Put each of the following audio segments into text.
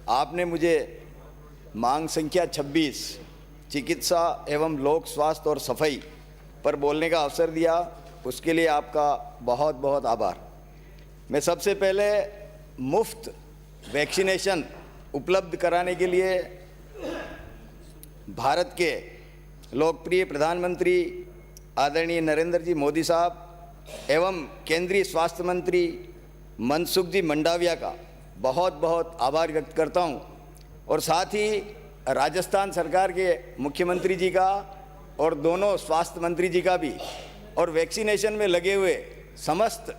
आपने मुझे मांग संख्या 26 चिकित्सा एवं लोक स्वास्थ्य और सफाई पर बोलने का अवसर दिया, उसके लिए आपका बहुत बहुत आभार। मैं सबसे पहले मुफ्त वैक्सीनेशन उपलब्ध कराने के लिए भारत के लोकप्रिय प्रधानमंत्री आदरणीय नरेंद्र जी मोदी साहब एवं केंद्रीय स्वास्थ्य मंत्री मनसुख जी मंडाविया का बहुत बहुत आभार व्यक्त करता हूं, और साथ ही राजस्थान सरकार के मुख्यमंत्री जी का और दोनों स्वास्थ्य मंत्री जी का भी, और वैक्सीनेशन में लगे हुए समस्त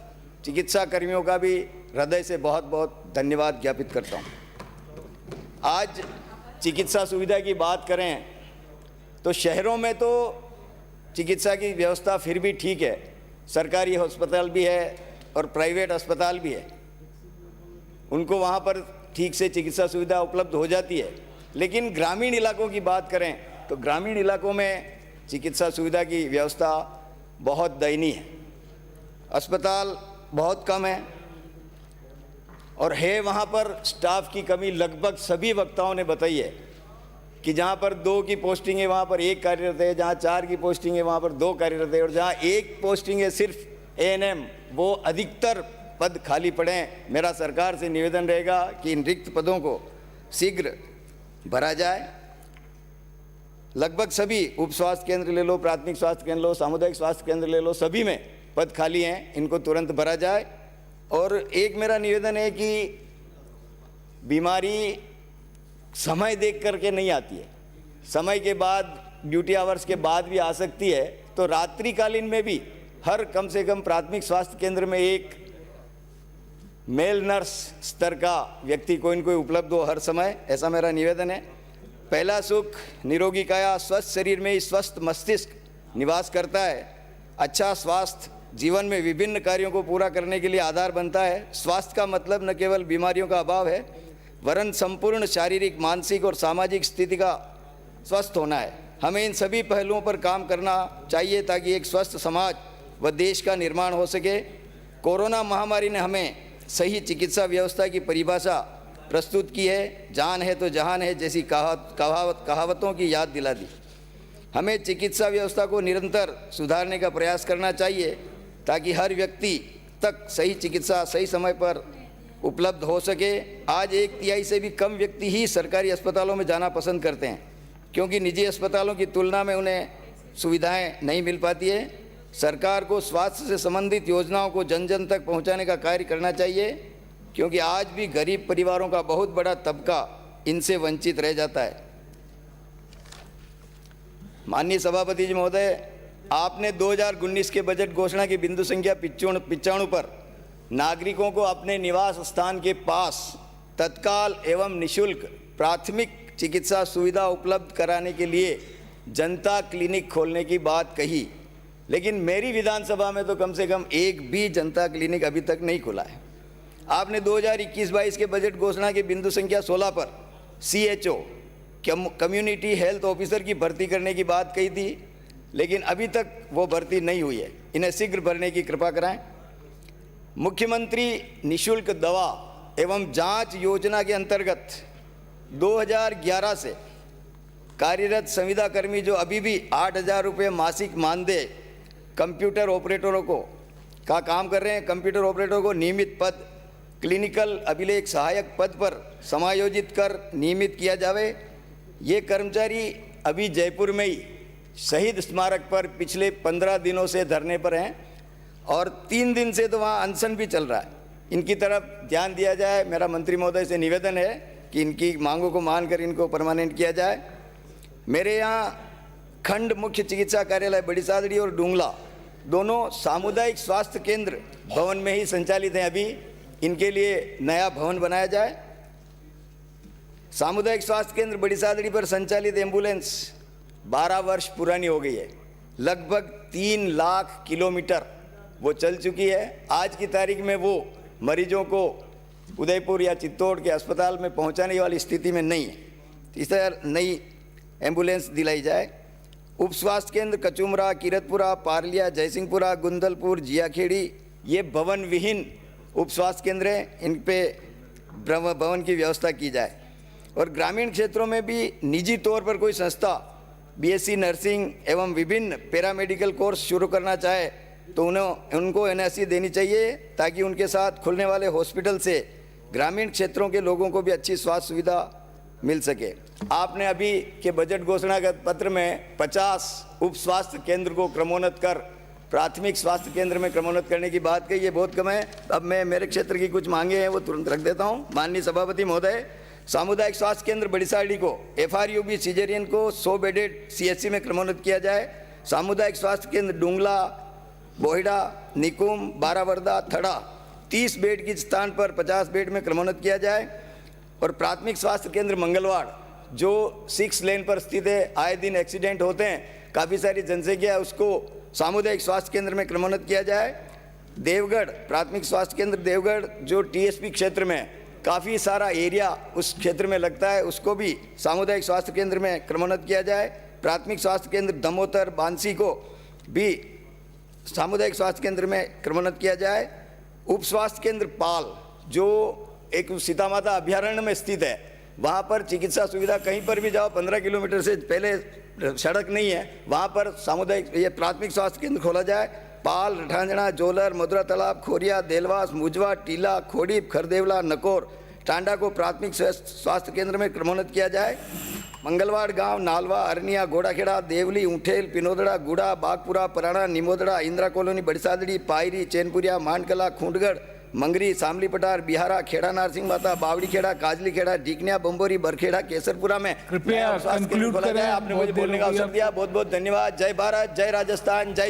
चिकित्सा कर्मियों का भी हृदय से बहुत बहुत धन्यवाद ज्ञापित करता हूं। आज चिकित्सा सुविधा की बात करें तो शहरों में तो चिकित्सा की व्यवस्था फिर भी ठीक है, सरकारी अस्पताल भी है और प्राइवेट अस्पताल भी है, उनको वहाँ पर ठीक से चिकित्सा सुविधा उपलब्ध हो जाती है। लेकिन ग्रामीण इलाकों की बात करें तो ग्रामीण इलाकों में चिकित्सा सुविधा की व्यवस्था बहुत दयनीय है, अस्पताल बहुत कम है और है वहाँ पर स्टाफ की कमी। लगभग सभी वक्ताओं ने बताई है कि जहाँ पर 2 की पोस्टिंग है वहाँ पर 1 कार्यरत है, जहाँ 4 की पोस्टिंग है वहाँ पर 2 कार्यरत है, और जहाँ 1 पोस्टिंग है सिर्फ ANM, वो अधिकतर पद खाली पड़े हैं। मेरा सरकार से निवेदन रहेगा कि इन रिक्त पदों को शीघ्र भरा जाए। लगभग सभी उप स्वास्थ्य केंद्र ले लो, प्राथमिक स्वास्थ्य केंद्र लो, सामुदायिक स्वास्थ्य केंद्र ले लो, सभी में पद खाली हैं, इनको तुरंत भरा जाए। और एक मेरा निवेदन है कि बीमारी समय देख करके नहीं आती है, समय के बाद ड्यूटी आवर्स के बाद भी आ सकती है, तो रात्रिकालीन में भी हर कम से कम प्राथमिक स्वास्थ्य केंद्र में एक मेल नर्स स्तर का व्यक्ति कोई न कोई उपलब्ध हो हर समय, ऐसा मेरा निवेदन है। पहला सुख निरोगी काया, स्वस्थ शरीर में ही स्वस्थ मस्तिष्क निवास करता है। अच्छा स्वास्थ्य जीवन में विभिन्न कार्यों को पूरा करने के लिए आधार बनता है। स्वास्थ्य का मतलब न केवल बीमारियों का अभाव है, वरन संपूर्ण शारीरिक, मानसिक और सामाजिक स्थिति का स्वस्थ होना है। हमें इन सभी पहलुओं पर काम करना चाहिए ताकि एक स्वस्थ समाज व देश का निर्माण हो सके। कोरोना महामारी ने हमें सही चिकित्सा व्यवस्था की परिभाषा प्रस्तुत की है। जान है तो जहान है जैसी कहावतों की याद दिला दी। हमें चिकित्सा व्यवस्था को निरंतर सुधारने का प्रयास करना चाहिए ताकि हर व्यक्ति तक सही चिकित्सा सही समय पर उपलब्ध हो सके। आज 1/3 से भी कम व्यक्ति ही सरकारी अस्पतालों में जाना पसंद करते हैं, क्योंकि निजी अस्पतालों की तुलना में उन्हें सुविधाएं नहीं मिल पाती है। सरकार को स्वास्थ्य से संबंधित योजनाओं को जन जन तक पहुंचाने का कार्य करना चाहिए, क्योंकि आज भी गरीब परिवारों का बहुत बड़ा तबका इनसे वंचित रह जाता है। माननीय सभापति जी महोदय, आपने 2019 के बजट घोषणा की बिंदु संख्या 95 पर नागरिकों को अपने निवास स्थान के पास तत्काल एवं निःशुल्क प्राथमिक चिकित्सा सुविधा उपलब्ध कराने के लिए जनता क्लिनिक खोलने की बात कही, लेकिन मेरी विधानसभा में तो कम से कम एक भी जनता क्लिनिक अभी तक नहीं खुला है। आपने 2021-22 के बजट घोषणा की बिंदु संख्या 16 पर CHO कम्युनिटी हेल्थ ऑफिसर की भर्ती करने की बात कही थी, लेकिन अभी तक वो भर्ती नहीं हुई है। इन्हें शीघ्र भरने की कृपा कराएं। मुख्यमंत्री निःशुल्क दवा एवं जांच योजना के अंतर्गत 2011 से कार्यरत संविदा कर्मी जो अभी भी 8,000 रुपये मासिक मानदेय कंप्यूटर ऑपरेटरों को का काम कर रहे हैं, कंप्यूटर ऑपरेटरों को नियमित पद क्लिनिकल अभिलेख सहायक पद पर समायोजित कर नियमित किया जावे। ये कर्मचारी अभी जयपुर में ही शहीद स्मारक पर पिछले 15 दिनों से धरने पर हैं और 3 दिन से तो वहाँ अनशन भी चल रहा है। इनकी तरफ ध्यान दिया जाए। मेरा मंत्री महोदय से निवेदन है कि इनकी मांगों को मानकर इनको परमानेंट किया जाए। मेरे यहाँ खंड मुख्य चिकित्सा कार्यालय बड़ी सादड़ी और डूंगला दोनों सामुदायिक स्वास्थ्य केंद्र भवन में ही संचालित हैं। अभी इनके लिए नया भवन बनाया जाए। सामुदायिक स्वास्थ्य केंद्र बड़ी सादड़ी पर संचालित एम्बुलेंस 12 वर्ष पुरानी हो गई है। लगभग 3 लाख किलोमीटर वो चल चुकी है। आज की तारीख में वो मरीजों को उदयपुर या चित्तौड़ के अस्पताल में पहुंचाने वाली स्थिति में नहीं है। इस तरह नई एम्बुलेंस दिलाई जाए। उप स्वास्थ्य केंद्र कचुमरा, किरतपुरा, पारलिया, जयसिंहपुरा, गुंदलपुर, जियाखेड़ी ये भवन विहीन उप स्वास्थ्य केंद्र हैं। इन पे भवन की व्यवस्था की जाए। और ग्रामीण क्षेत्रों में भी निजी तौर पर कोई संस्था बीएससी नर्सिंग एवं विभिन्न पैरामेडिकल कोर्स शुरू करना चाहे तो उनको एनओसी देनी चाहिए, ताकि उनके साथ खुलने वाले हॉस्पिटल से ग्रामीण क्षेत्रों के लोगों को भी अच्छी स्वास्थ्य सुविधा मिल सके। आपने अभी के बजट घोषणा पत्र में 50 उप स्वास्थ्य केंद्र को क्रमोन्नत कर प्राथमिक स्वास्थ्य केंद्र में क्रमोन्नत करने की बात कही, ये बहुत कम है। अब मैं मेरे क्षेत्र की कुछ मांगे हैं वो तुरंत रख देता हूँ। माननीय सभापति महोदय, सामुदायिक स्वास्थ्य केंद्र बड़ीसाड़ी को FRUB सीजेरियन को 100 बेडेड CHC में क्रमोन्नत किया जाए। सामुदायिक स्वास्थ्य केंद्र डुंगला, बोहिडा, निकुम, बारावरदा, थड़ा 30 बेड के स्थान पर 50 बेड में क्रमोन्नत किया जाए। और प्राथमिक स्वास्थ्य केंद्र मंगलवाड़ जो 6 लेन पर स्थित है, आए दिन एक्सीडेंट होते हैं, काफ़ी सारी जनसंख्या है, उसको सामुदायिक स्वास्थ्य केंद्र में क्रमोन्नत किया जाए। देवगढ़ प्राथमिक स्वास्थ्य केंद्र देवगढ़ जो TSP क्षेत्र में काफ़ी सारा एरिया उस क्षेत्र में लगता है, उसको भी सामुदायिक स्वास्थ्य केंद्र में क्रमोन्नत किया जाए। प्राथमिक स्वास्थ्य केंद्र दमोतर बांसी को भी सामुदायिक स्वास्थ्य केंद्र में क्रमोन्नत किया जाए। उप स्वास्थ्य केंद्र पाल जो एक सीता माता अभ्यारण्य में स्थित है, वहाँ पर चिकित्सा सुविधा कहीं पर भी जाओ 15 किलोमीटर से पहले सड़क नहीं है, वहाँ पर सामुदायिक ये प्राथमिक स्वास्थ्य केंद्र खोला जाए। पाल, रठांजणा, जोलर, मधुरा तालाब, खोरिया, देलवास, मुजवा, टीला, खोड़ीप, खरदेवला, नकोर, टांडा को प्राथमिक स्वास्थ्य केंद्र में क्रमोन्नत किया जाए। मंगलवाड़ गांव, नालवा, अरनिया, घोड़ाखेड़ा, देवली, ऊंठेल, पिनोदड़ा, गुड़ा, बागपुरा, पराणा, निमोदड़ा, इंदिरा कॉलोनी, बड़सादड़ी, पायरी, चैनपुरिया, मानकला, खूंटगढ़, मंगरी, सामली पटार, बिहारा, खेड़ा, नारसिंह माता, बावड़ी खेड़ा, काजली खेड़ा, ढिकनिया, बम्बोरी, बरखेड़ा, केसरपुरा में कृपया कंक्लूड करें। आपने मुझे बोलने का अवसर दिया, बहुत बहुत धन्यवाद। जय भारत, जय राजस्थान, जय